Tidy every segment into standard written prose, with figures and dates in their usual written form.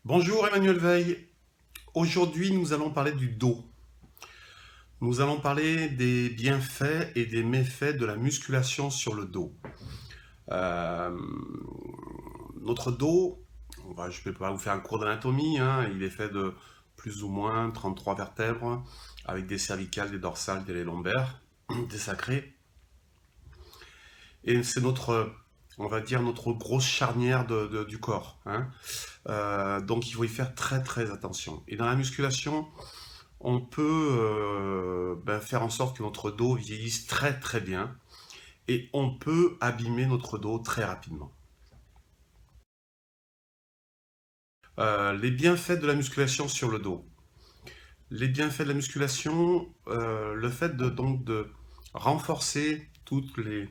Bonjour Emmanuel Veil. Aujourd'hui, nous allons parler du dos. Nous allons parler des bienfaits et des méfaits de la musculation sur le dos. Euh, Notre dos, je ne vais pas vous faire un cours d'anatomie, hein, il est fait de plus ou moins 33 vertèbres, avec des cervicales, des dorsales, des lombaires, des sacrés. Et c'est on va dire, notre grosse charnière du corps, hein. Donc il faut y faire très très attention. Et dans la musculation, on peut faire en sorte que notre dos vieillisse très très bien et on peut abîmer notre dos très rapidement. Les bienfaits de la musculation sur le dos. Les bienfaits de la musculation, le fait de renforcer toutes les,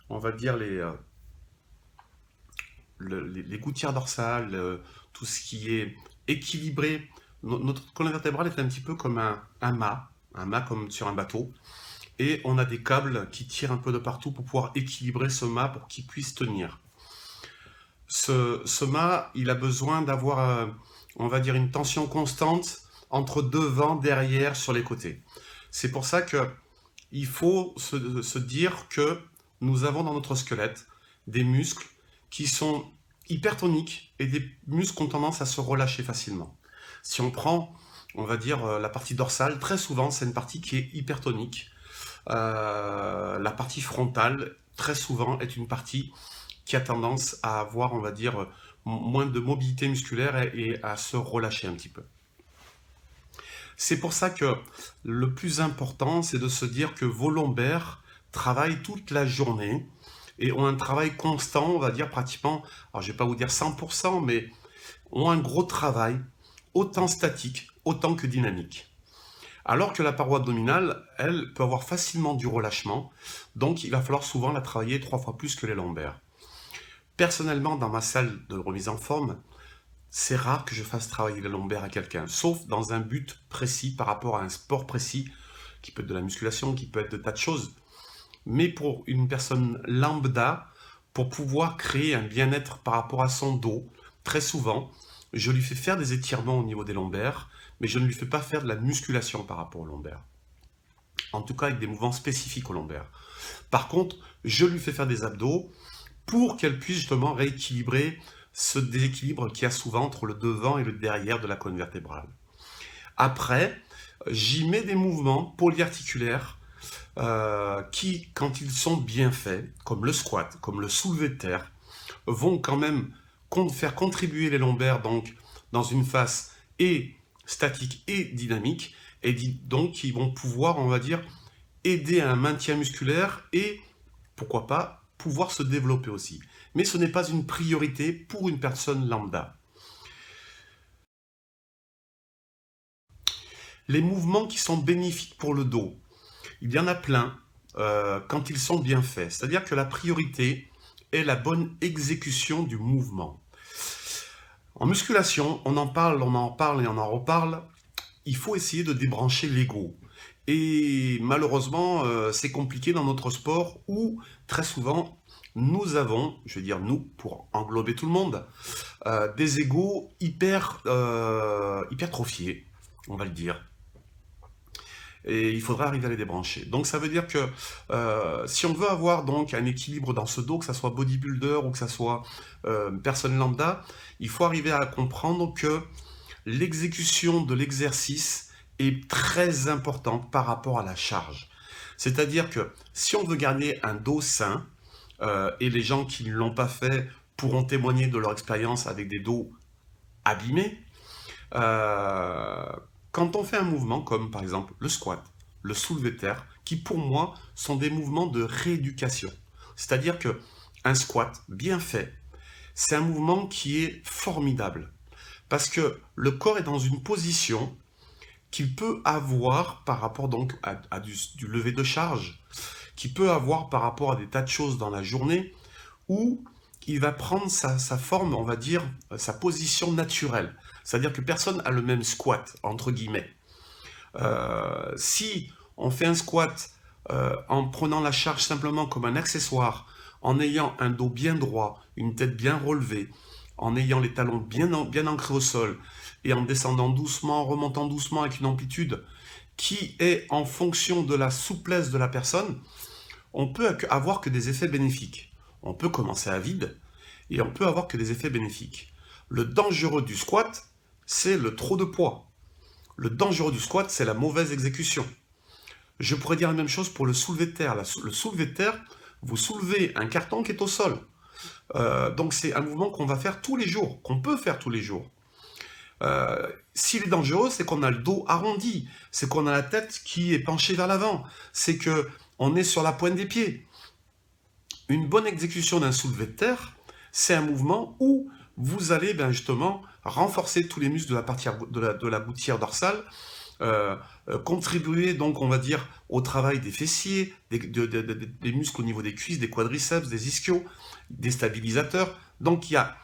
on va dire les gouttières dorsales, tout ce qui est équilibré. Notre colonne vertébrale est un petit peu comme un mât comme sur un bateau. Et on a des câbles qui tirent un peu de partout pour pouvoir équilibrer ce mât pour qu'il puisse tenir. Ce mât, il a besoin d'avoir, on va dire, une tension constante entre devant, derrière, sur les côtés. C'est pour ça que il faut se dire que nous avons dans notre squelette des muscles qui sont hypertoniques et des muscles qui ont tendance à se relâcher facilement. Si on prend, on va dire, la partie dorsale, très souvent, c'est une partie qui est hypertonique. La partie frontale, très souvent, est une partie qui a tendance à avoir, on va dire, moins de mobilité musculaire et à se relâcher un petit peu. C'est pour ça que le plus important, c'est de se dire que vos lombaires travaillent toute la journée et ont un travail constant, on va dire pratiquement, alors je ne vais pas vous dire 100%, mais ont un gros travail, autant statique, autant que dynamique. Alors que la paroi abdominale, elle, peut avoir facilement du relâchement, donc il va falloir souvent la travailler 3 fois plus que les lombaires. Personnellement, dans ma salle de remise en forme, c'est rare que je fasse travailler les lombaires à quelqu'un, sauf dans un but précis par rapport à un sport précis, qui peut être de la musculation, qui peut être de tas de choses. Mais pour une personne lambda, pour pouvoir créer un bien-être par rapport à son dos, très souvent, je lui fais faire des étirements au niveau des lombaires, mais je ne lui fais pas faire de la musculation par rapport aux lombaires. En tout cas, avec des mouvements spécifiques aux lombaires. Par contre, je lui fais faire des abdos pour qu'elle puisse justement rééquilibrer ce déséquilibre qu'il y a souvent entre le devant et le derrière de la colonne vertébrale. Après, j'y mets des mouvements polyarticulaires qui, quand ils sont bien faits, comme le squat, comme le soulevé de terre, vont quand même faire contribuer les lombaires donc dans une phase et statique et dynamique, et donc ils vont pouvoir, on va dire, aider à un maintien musculaire et pourquoi pas pouvoir se développer aussi. Mais ce n'est pas une priorité pour une personne lambda. Les mouvements qui sont bénéfiques pour le dos, il y en a plein quand ils sont bien faits. C'est-à-dire que la priorité est la bonne exécution du mouvement. En musculation, on en parle et on en reparle. Il faut essayer de débrancher l'ego. Et malheureusement, c'est compliqué dans notre sport où très souvent nous avons, je vais dire nous pour englober tout le monde, des égos hypertrophiés, on va le dire. Et il faudra arriver à les débrancher. Donc ça veut dire que si on veut avoir donc un équilibre dans ce dos, que ça soit bodybuilder ou que ça soit personne lambda, il faut arriver à comprendre que l'exécution de l'exercice est très importante par rapport à la charge. C'est-à-dire que si on veut gagner un dos sain, et les gens qui ne l'ont pas fait pourront témoigner de leur expérience avec des dos abîmés, euh, quand on fait un mouvement comme par exemple le squat, le soulevé de terre, qui pour moi sont des mouvements de rééducation. C'est-à-dire que un squat bien fait, c'est un mouvement qui est formidable. Parce que le corps est dans une position qu'il peut avoir par rapport donc à du lever de charge, qu'il peut avoir par rapport à des tas de choses dans la journée, où il va prendre sa forme, on va dire, sa position naturelle. C'est-à-dire que personne n'a le même squat, entre guillemets. Si on fait un squat en prenant la charge simplement comme un accessoire, en ayant un dos bien droit, une tête bien relevée, en ayant les talons bien ancrés au sol et en descendant doucement, en remontant doucement avec une amplitude qui est en fonction de la souplesse de la personne, on peut avoir que des effets bénéfiques. On peut commencer à vide et on peut avoir que des effets bénéfiques. Le dangereux du squat, c'est le trop de poids. Le dangereux du squat, c'est la mauvaise exécution. Je pourrais dire la même chose pour le soulevé de terre. Le soulevé de terre, vous soulevez un carton qui est au sol. Donc c'est un mouvement qu'on va faire tous les jours, qu'on peut faire tous les jours. S'il est dangereux, c'est qu'on a le dos arrondi, c'est qu'on a la tête qui est penchée vers l'avant, c'est qu'on est sur la pointe des pieds. Une bonne exécution d'un soulevé de terre, c'est un mouvement où vous allez justement renforcer tous les muscles de la partie de la gouttière dorsale, contribuer donc on va dire au travail des fessiers, des muscles au niveau des cuisses, des quadriceps, des ischios, des stabilisateurs. Donc il y a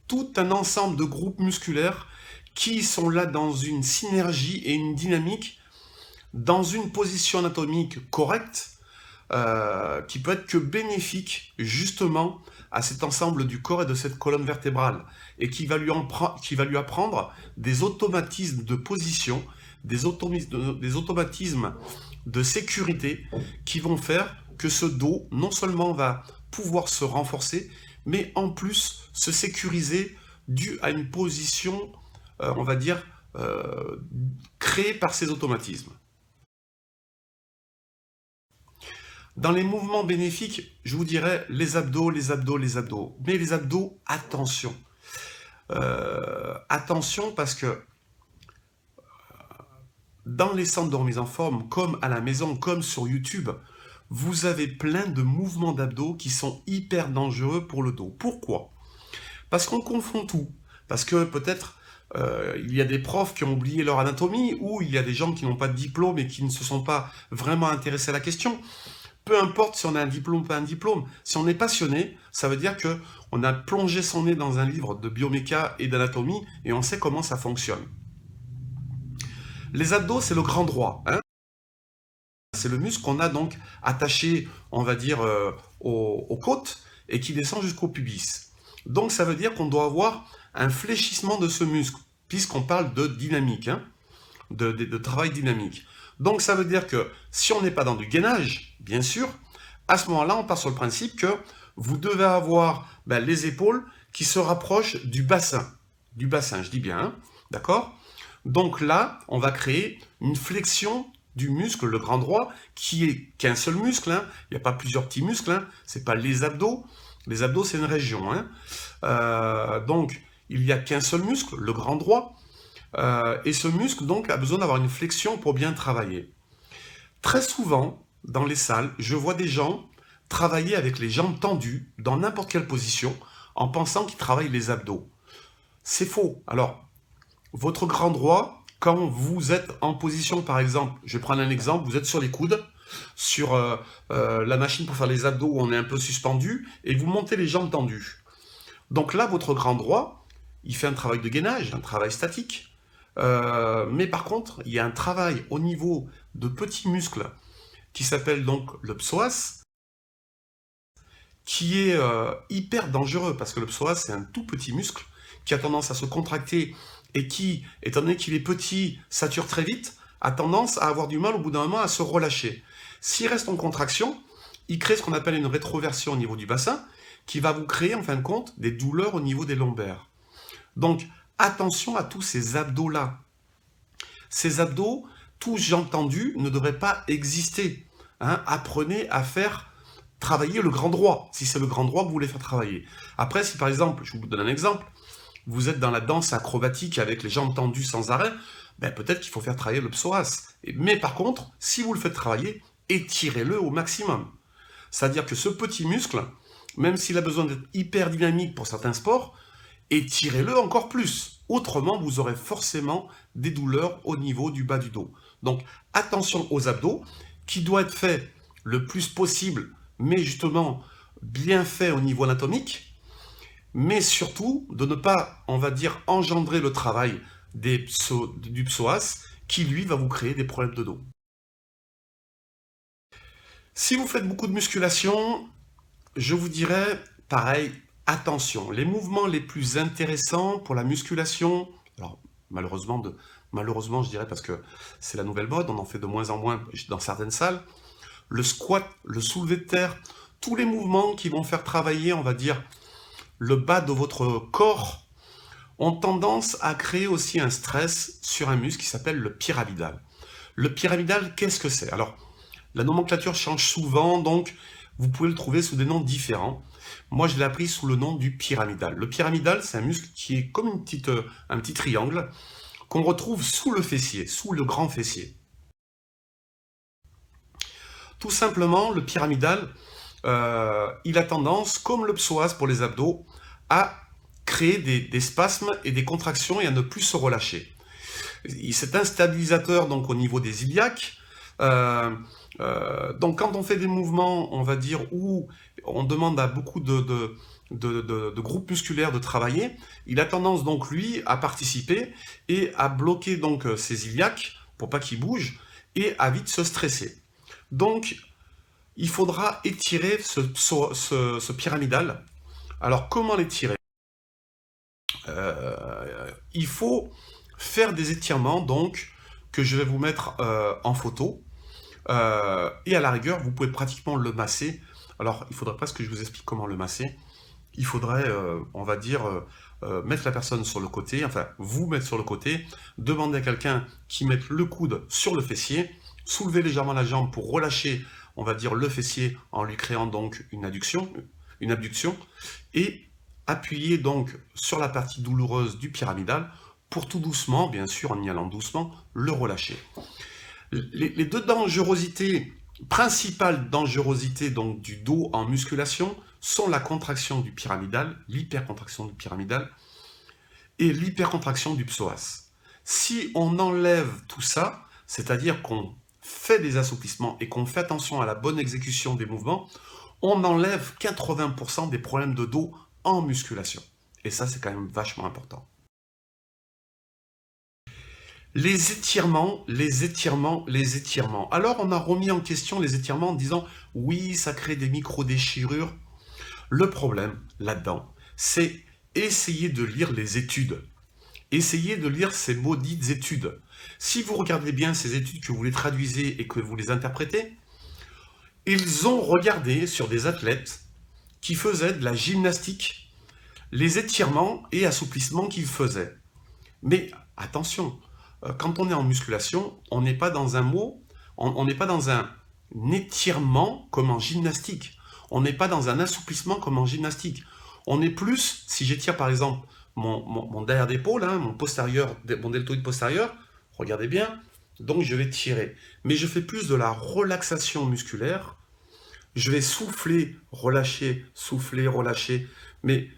tout un ensemble de groupes musculaires qui sont là dans une synergie et une dynamique, dans une position anatomique correcte, qui peut être que bénéfique justement à cet ensemble du corps et de cette colonne vertébrale, et qui va lui apprendre des automatismes de position, des automatismes de sécurité qui vont faire que ce dos non seulement va pouvoir se renforcer, mais en plus se sécuriser dû à une position, on va dire, créée par ces automatismes. Dans les mouvements bénéfiques, je vous dirais les abdos, les abdos, les abdos. Mais les abdos, attention. Attention parce que dans les centres de remise en forme, comme à la maison, comme sur YouTube, vous avez plein de mouvements d'abdos qui sont hyper dangereux pour le dos. Pourquoi? Parce qu'on confond tout. Parce que peut-être il y a des profs qui ont oublié leur anatomie, ou il y a des gens qui n'ont pas de diplôme et qui ne se sont pas vraiment intéressés à la question. Peu importe si on a un diplôme ou pas un diplôme, si on est passionné, ça veut dire qu'on a plongé son nez dans un livre de bioméca et d'anatomie et on sait comment ça fonctionne. Les abdos, c'est le grand droit. Hein, c'est le muscle qu'on a donc attaché, on va dire, aux côtes et qui descend jusqu'au pubis. Donc ça veut dire qu'on doit avoir un fléchissement de ce muscle, puisqu'on parle de dynamique, hein, de travail dynamique. Donc ça veut dire que si on n'est pas dans du gainage, bien sûr, à ce moment-là, on part sur le principe que vous devez avoir les épaules qui se rapprochent du bassin. Du bassin, je dis bien, hein, d'accord? Donc là, on va créer une flexion du muscle, le grand droit, qui est qu'un seul muscle, hein. Il n'y a pas plusieurs petits muscles, hein. C'est pas les abdos. Les abdos, c'est une région, hein. Donc, il n'y a qu'un seul muscle, le grand droit. Et ce muscle, donc, a besoin d'avoir une flexion pour bien travailler. Très souvent, dans les salles, je vois des gens travailler avec les jambes tendues, dans n'importe quelle position, en pensant qu'ils travaillent les abdos. C'est faux. Alors, votre grand droit, quand vous êtes en position, par exemple, je vais prendre un exemple, vous êtes sur les coudes, sur la machine pour faire les abdos où on est un peu suspendu, et vous montez les jambes tendues. Donc là, votre grand droit, il fait un travail de gainage, un travail statique. Mais par contre, il y a un travail au niveau de petits muscles qui s'appelle donc le psoas, qui est hyper dangereux, parce que le psoas, c'est un tout petit muscle qui a tendance à se contracter et qui, étant donné qu'il est petit, sature très vite, a tendance à avoir du mal au bout d'un moment à se relâcher. S'il reste en contraction, il crée ce qu'on appelle une rétroversion au niveau du bassin, qui va vous créer en fin de compte des douleurs au niveau des lombaires. Donc attention à tous ces abdos-là. Ces abdos, tous jambes tendues, ne devraient pas exister. Hein, apprenez à faire travailler le grand droit, si c'est le grand droit que vous voulez faire travailler. Après, si par exemple, je vous donne un exemple, vous êtes dans la danse acrobatique avec les jambes tendues sans arrêt, peut-être qu'il faut faire travailler le psoas. Mais par contre, si vous le faites travailler, étirez-le au maximum. C'est-à-dire que ce petit muscle, même s'il a besoin d'être hyper dynamique pour certains sports, étirez-le encore plus. Autrement, vous aurez forcément des douleurs au niveau du bas du dos. Donc, attention aux abdos, qui doit être fait le plus possible, mais justement bien fait au niveau anatomique, mais surtout de ne pas, on va dire, engendrer le travail du psoas, qui lui va vous créer des problèmes de dos. Si vous faites beaucoup de musculation, je vous dirais, pareil, attention, les mouvements les plus intéressants pour la musculation, alors malheureusement je dirais parce que c'est la nouvelle mode, on en fait de moins en moins dans certaines salles, le squat, le soulevé de terre, tous les mouvements qui vont faire travailler, on va dire, le bas de votre corps, ont tendance à créer aussi un stress sur un muscle qui s'appelle le pyramidal. Le pyramidal, qu'est-ce que c'est? Alors, la nomenclature change souvent, donc vous pouvez le trouver sous des noms différents. Moi, je l'ai appris sous le nom du pyramidal. Le pyramidal, c'est un muscle qui est comme un petit triangle qu'on retrouve sous le fessier, sous le grand fessier. Tout simplement, le pyramidal, il a tendance, comme le psoas pour les abdos, à créer des spasmes et des contractions et à ne plus se relâcher. C'est un stabilisateur donc au niveau des iliaques. Donc quand on fait des mouvements, on va dire, où on demande à beaucoup de groupes musculaires de travailler, il a tendance donc lui à participer et à bloquer donc ses iliaques pour pas qu'ils bougent et à vite se stresser. Donc il faudra étirer ce pyramidal. Alors comment l'étirer? Il faut faire des étirements donc que je vais vous mettre en photo. Et à la rigueur, vous pouvez pratiquement le masser. Alors, il ne faudrait pas que je vous explique comment le masser. Il faudrait, on va dire, mettre la personne sur le côté, enfin, vous mettre sur le côté, demander à quelqu'un qui mette le coude sur le fessier, soulever légèrement la jambe pour relâcher, on va dire, le fessier en lui créant donc une abduction, et appuyer donc sur la partie douloureuse du pyramidal pour tout doucement, bien sûr en y allant doucement, le relâcher. Les deux principales dangerosités donc, du dos en musculation sont la contraction du pyramidal, l'hypercontraction du pyramidal, et l'hypercontraction du psoas. Si on enlève tout ça, c'est-à-dire qu'on fait des assouplissements et qu'on fait attention à la bonne exécution des mouvements, on enlève 80% des problèmes de dos en musculation. Et ça, c'est quand même vachement important. Les étirements. Alors, on a remis en question les étirements en disant « Oui, ça crée des micro-déchirures ». Le problème, là-dedans, c'est essayer de lire les études. Essayez de lire ces maudites études. Si vous regardez bien ces études, que vous les traduisez et que vous les interprétez, ils ont regardé sur des athlètes qui faisaient de la gymnastique, les étirements et assouplissements qu'ils faisaient. Mais attention, quand on est en musculation, on n'est pas dans on n'est pas dans un étirement comme en gymnastique. On n'est pas dans un assouplissement comme en gymnastique. On est plus, si j'étire par exemple mon derrière d'épaule, hein, mon deltoïde postérieur, regardez bien, donc je vais tirer. Mais je fais plus de la relaxation musculaire. Je vais souffler, relâcher, mais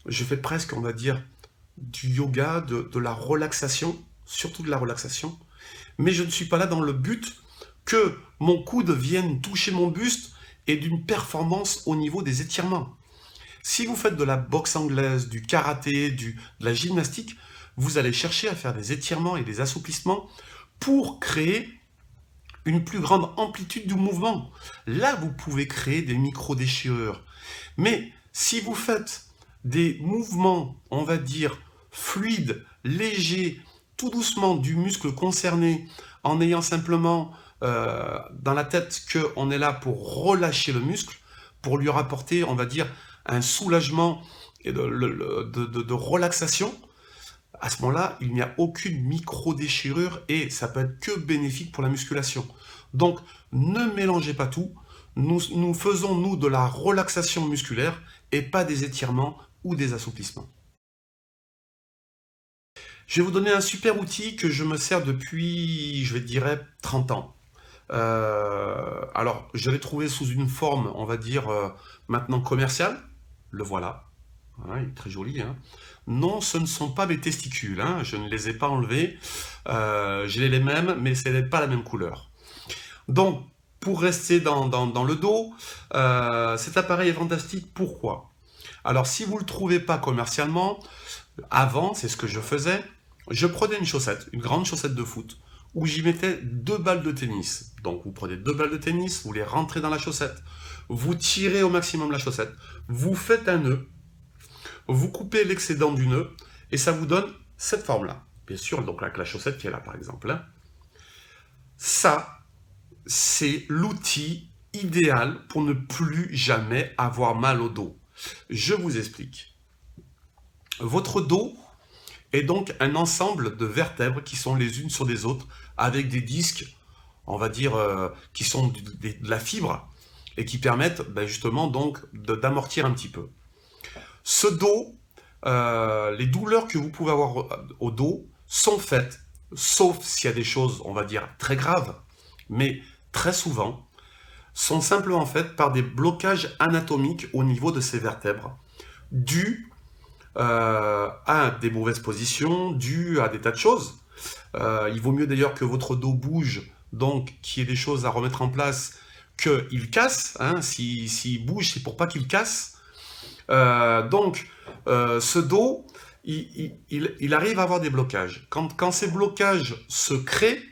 je fais presque, on va dire, du yoga, de la relaxation, surtout de la relaxation, mais je ne suis pas là dans le but que mon coude vienne toucher mon buste et d'une performance au niveau des étirements. Si vous faites de la boxe anglaise, du karaté, de la gymnastique, vous allez chercher à faire des étirements et des assouplissements pour créer une plus grande amplitude du mouvement. Là, vous pouvez créer des micro-déchirures. Mais si vous faites des mouvements, on va dire, fluides, légers, tout doucement du muscle concerné, en ayant simplement dans la tête qu'on est là pour relâcher le muscle, pour lui rapporter, on va dire, un soulagement et de relaxation, à ce moment-là, il n'y a aucune micro-déchirure et ça peut être que bénéfique pour la musculation. Donc, ne mélangez pas tout. Nous faisons, nous, de la relaxation musculaire et pas des étirements ou des assouplissements. Je vais vous donner un super outil que je me sers depuis, je dirais, 30 ans. Alors, je l'ai trouvé sous une forme, on va dire, maintenant commerciale. Le voilà. Hein, il est très joli. Hein. Non, ce ne sont pas mes testicules. Hein, je ne les ai pas enlevés. J'ai les mêmes, mais ce n'est pas la même couleur. Donc, pour rester dans le dos, cet appareil est fantastique. Pourquoi? Alors, si vous ne le trouvez pas commercialement, avant, c'est ce que je faisais, je prenais une chaussette, une grande chaussette de foot, où j'y mettais 2 balles de tennis. Donc, vous prenez 2 balles de tennis, vous les rentrez dans la chaussette, vous tirez au maximum la chaussette, vous faites un nœud, vous coupez l'excédent du nœud, et ça vous donne cette forme-là. Bien sûr, donc avec la chaussette qui est là, par exemple. Hein. Ça, c'est l'outil idéal pour ne plus jamais avoir mal au dos. Je vous explique. Votre dos est donc un ensemble de vertèbres qui sont les unes sur les autres, avec des disques, on va dire, qui sont de la fibre, et qui permettent justement donc d'amortir un petit peu. Ce dos, les douleurs que vous pouvez avoir au dos sont faites, sauf s'il y a des choses, on va dire, très graves, mais très souvent, sont simplement faites par des blocages anatomiques au niveau de ces vertèbres, dus à des mauvaises positions, dus à des tas de choses. Il vaut mieux d'ailleurs que votre dos bouge, donc qu'il y ait des choses à remettre en place, qu'il casse. Hein, s'il bouge, c'est pour pas qu'il casse. Ce dos, il arrive à avoir des blocages. Quand ces blocages se créent,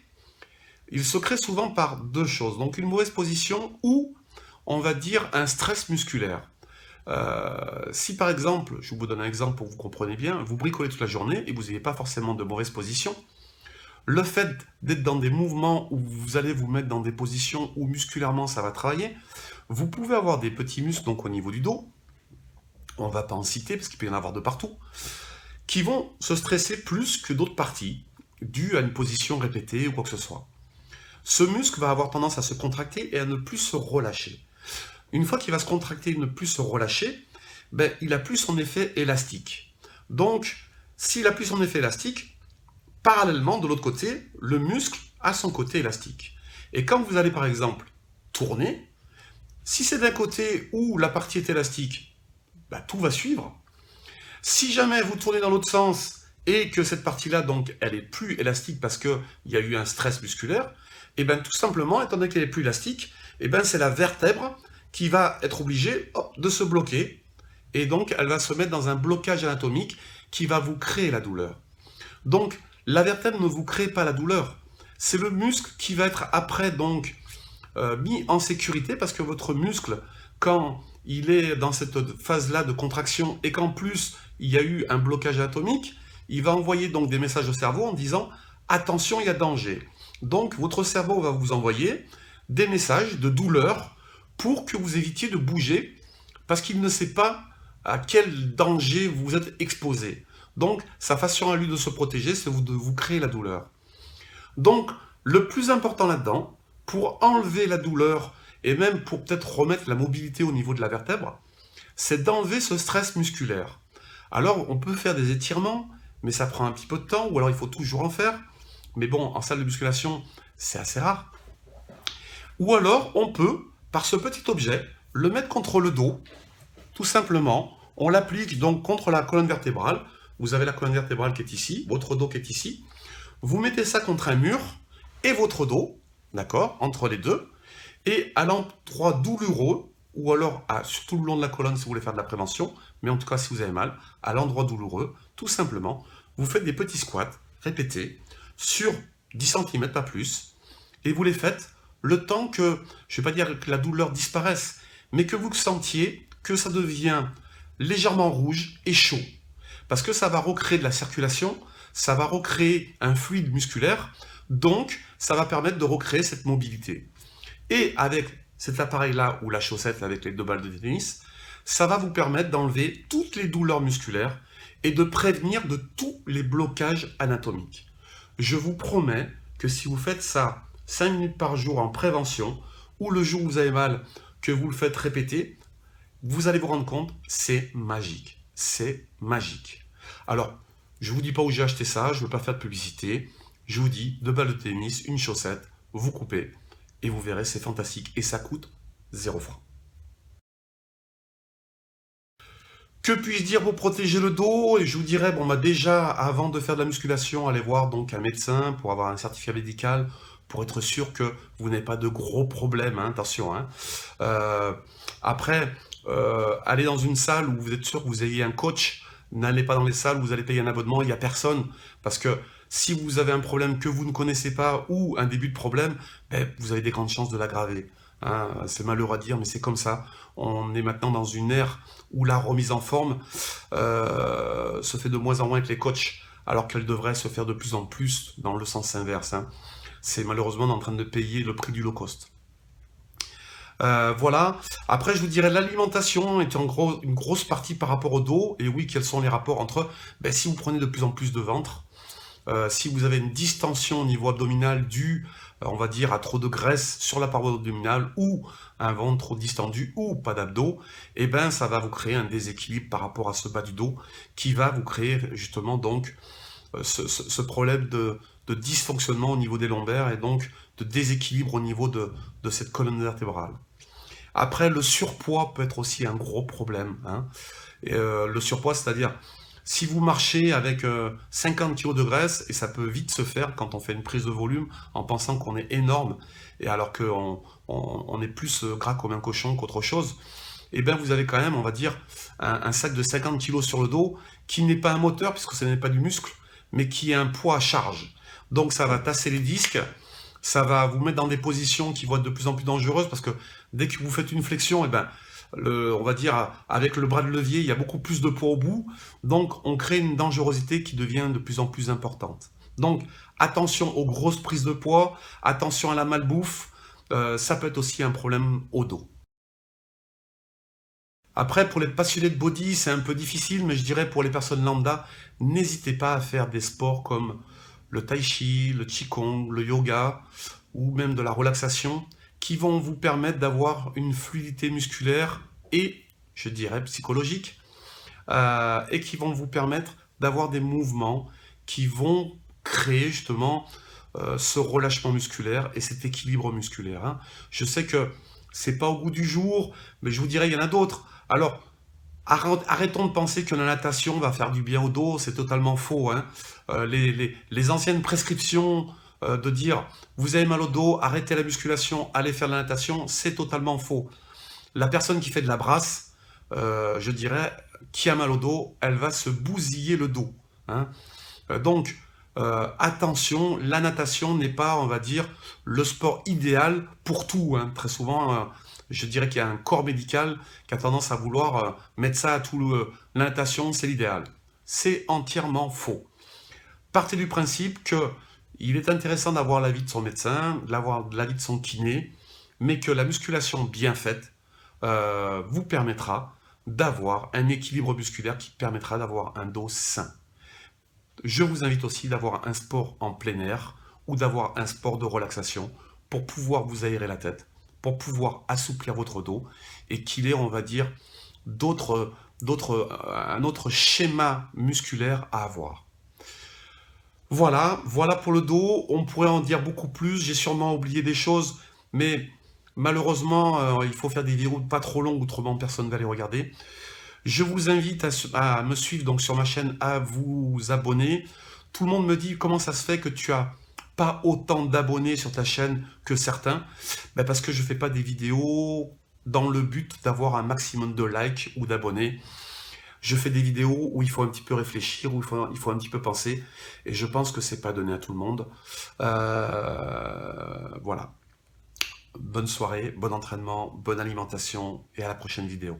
ils se créent souvent par deux choses. Donc une mauvaise position ou, on va dire, un stress musculaire. Si par exemple, je vous donne un exemple pour que vous compreniez bien, vous bricolez toute la journée et vous n'avez pas forcément de mauvaise position, le fait d'être dans des mouvements où vous allez vous mettre dans des positions où musculairement ça va travailler, vous pouvez avoir des petits muscles donc au niveau du dos, on ne va pas en citer parce qu'il peut y en avoir de partout, qui vont se stresser plus que d'autres parties, dues à une position répétée ou quoi que ce soit. Ce muscle va avoir tendance à se contracter et à ne plus se relâcher. Une fois qu'il va se contracter et ne plus se relâcher, il n'a plus son effet élastique. Donc, s'il n'a plus son effet élastique, parallèlement, de l'autre côté, le muscle a son côté élastique. Et quand vous allez, par exemple, tourner, si c'est d'un côté où la partie est élastique, tout va suivre. Si jamais vous tournez dans l'autre sens et que cette partie-là, donc, elle est plus élastique parce qu'il y a eu un stress musculaire, tout simplement, étant donné qu'elle est plus élastique, c'est la vertèbre qui va être obligée de se bloquer. Et donc, elle va se mettre dans un blocage anatomique qui va vous créer la douleur. Donc, la vertèbre ne vous crée pas la douleur. C'est le muscle qui va être après, donc, mis en sécurité parce que votre muscle, quand il est dans cette phase-là de contraction et qu'en plus, il y a eu un blocage anatomique, il va envoyer donc des messages au cerveau en disant « Attention, il y a danger ». Donc, votre cerveau va vous envoyer des messages de douleur pour que vous évitiez de bouger parce qu'il ne sait pas à quel danger vous êtes exposé. Donc, sa façon à lui de se protéger, c'est de vous créer la douleur. Donc, le plus important là-dedans, pour enlever la douleur et même pour peut-être remettre la mobilité au niveau de la vertèbre, c'est d'enlever ce stress musculaire. Alors, on peut faire des étirements, mais ça prend un petit peu de temps, ou alors il faut toujours en faire. Mais bon, en salle de musculation, c'est assez rare. Ou alors, on peut, par ce petit objet, le mettre contre le dos, tout simplement. On l'applique donc contre la colonne vertébrale. Vous avez la colonne vertébrale qui est ici, votre dos qui est ici. Vous mettez ça contre un mur et votre dos, d'accord, entre les deux. Et à l'endroit douloureux, ou alors surtout le long de la colonne si vous voulez faire de la prévention, mais en tout cas si vous avez mal, à l'endroit douloureux, tout simplement, vous faites des petits squats répétés sur 10 cm, pas plus, et vous les faites le temps que, je ne vais pas dire que la douleur disparaisse, mais que vous sentiez que ça devient légèrement rouge et chaud. Parce que ça va recréer de la circulation, ça va recréer un fluide musculaire, donc ça va permettre de recréer cette mobilité. Et avec cet appareil-là, ou la chaussette avec les 2 balles de tennis, ça va vous permettre d'enlever toutes les douleurs musculaires et de prévenir de tous les blocages anatomiques. Je vous promets que si vous faites ça 5 minutes par jour en prévention, ou le jour où vous avez mal, que vous le faites répéter, vous allez vous rendre compte, c'est magique. C'est magique. Alors, je ne vous dis pas où j'ai acheté ça, je ne veux pas faire de publicité. Je vous dis, 2 balles de tennis, une chaussette, vous coupez, et vous verrez, c'est fantastique. Et ça coûte 0 francs. Que puis-je dire pour protéger le dos? Et je vous dirais, déjà, avant de faire de la musculation, allez voir donc un médecin pour avoir un certificat médical, pour être sûr que vous n'avez pas de gros problèmes, hein, attention. Hein. Après, allez dans une salle où vous êtes sûr que vous ayez un coach. N'allez pas dans les salles où vous allez payer un abonnement, il n'y a personne. Parce que si vous avez un problème que vous ne connaissez pas ou un début de problème, vous avez des grandes chances de l'aggraver. hein. C'est malheureux à dire, mais c'est comme ça. On est maintenant dans une ère où la remise en forme se fait de moins en moins avec les coachs, alors qu'elle devrait se faire de plus en plus dans le sens inverse, hein. C'est malheureusement en train de payer le prix du low cost. Voilà. Après, je vous dirais l'alimentation est en gros une grosse partie par rapport au dos. Et oui, quels sont les rapports entre eux? Ben, si vous prenez de plus en plus de ventre, si vous avez une distension au niveau abdominal due, on va dire, à trop de graisse sur la paroi abdominale ou un ventre trop distendu ou pas d'abdos, eh ben, ça va vous créer un déséquilibre par rapport à ce bas du dos qui va vous créer justement donc ce problème de dysfonctionnement au niveau des lombaires et donc de déséquilibre au niveau de cette colonne vertébrale. Après, le surpoids peut être aussi un gros problème, hein. Le surpoids, c'est-à-dire, si vous marchez avec 50 kg de graisse, et ça peut vite se faire quand on fait une prise de volume en pensant qu'on est énorme, et alors qu'on est plus gras comme un cochon qu'autre chose, et bien vous avez quand même, on va dire, un sac de 50 kg sur le dos qui n'est pas un moteur, puisque ce n'est pas du muscle, mais qui est un poids à charge. Donc ça va tasser les disques, ça va vous mettre dans des positions qui vont être de plus en plus dangereuses, parce que dès que vous faites une flexion, et ben, on va dire, avec le bras de levier, il y a beaucoup plus de poids au bout, donc on crée une dangerosité qui devient de plus en plus importante. Donc attention aux grosses prises de poids, attention à la malbouffe, ça peut être aussi un problème au dos. Après, pour les passionnés de body, c'est un peu difficile, mais je dirais pour les personnes lambda, n'hésitez pas à faire des sports comme le tai chi, le qigong, le yoga, ou même de la relaxation, qui vont vous permettre d'avoir une fluidité musculaire et, je dirais, psychologique, et qui vont vous permettre d'avoir des mouvements qui vont créer justement ce relâchement musculaire et cet équilibre musculaire, hein. Je sais que c'est pas au goût du jour, mais je vous dirais, il y en a d'autres. Alors, arrêtons de penser que la natation va faire du bien au dos, c'est totalement faux, hein. Les anciennes prescriptions de dire vous avez mal au dos, arrêtez la musculation, allez faire de la natation, c'est totalement faux. La personne qui fait de la brasse, je dirais, qui a mal au dos, elle va se bousiller le dos, hein. Donc, attention, la natation n'est pas, on va dire, le sport idéal pour tout, hein. Très souvent, je dirais qu'il y a un corps médical qui a tendance à vouloir mettre ça à tout la natation, c'est l'idéal. C'est entièrement faux. Partez du principe que il est intéressant d'avoir l'avis de son médecin, d'avoir l'avis de son kiné, mais que la musculation bien faite vous permettra d'avoir un équilibre musculaire qui permettra d'avoir un dos sain. Je vous invite aussi d'avoir un sport en plein air ou d'avoir un sport de relaxation pour pouvoir vous aérer la tête, pour pouvoir assouplir votre dos et qu'il ait, on va dire, un autre schéma musculaire à avoir. Voilà pour le dos. On pourrait en dire beaucoup plus. J'ai sûrement oublié des choses, mais malheureusement, il faut faire des vidéos pas trop longues, autrement personne ne va les regarder. Je vous invite à me suivre donc sur ma chaîne, à vous abonner. Tout le monde me dit comment ça se fait que tu as pas autant d'abonnés sur ta chaîne que certains. Ben parce que je fais pas des vidéos dans le but d'avoir un maximum de likes ou d'abonnés. Je fais des vidéos où il faut un petit peu réfléchir, où il faut un petit peu penser, et je pense que c'est pas donné à tout le monde. Voilà. Bonne soirée, bon entraînement, bonne alimentation, et à la prochaine vidéo.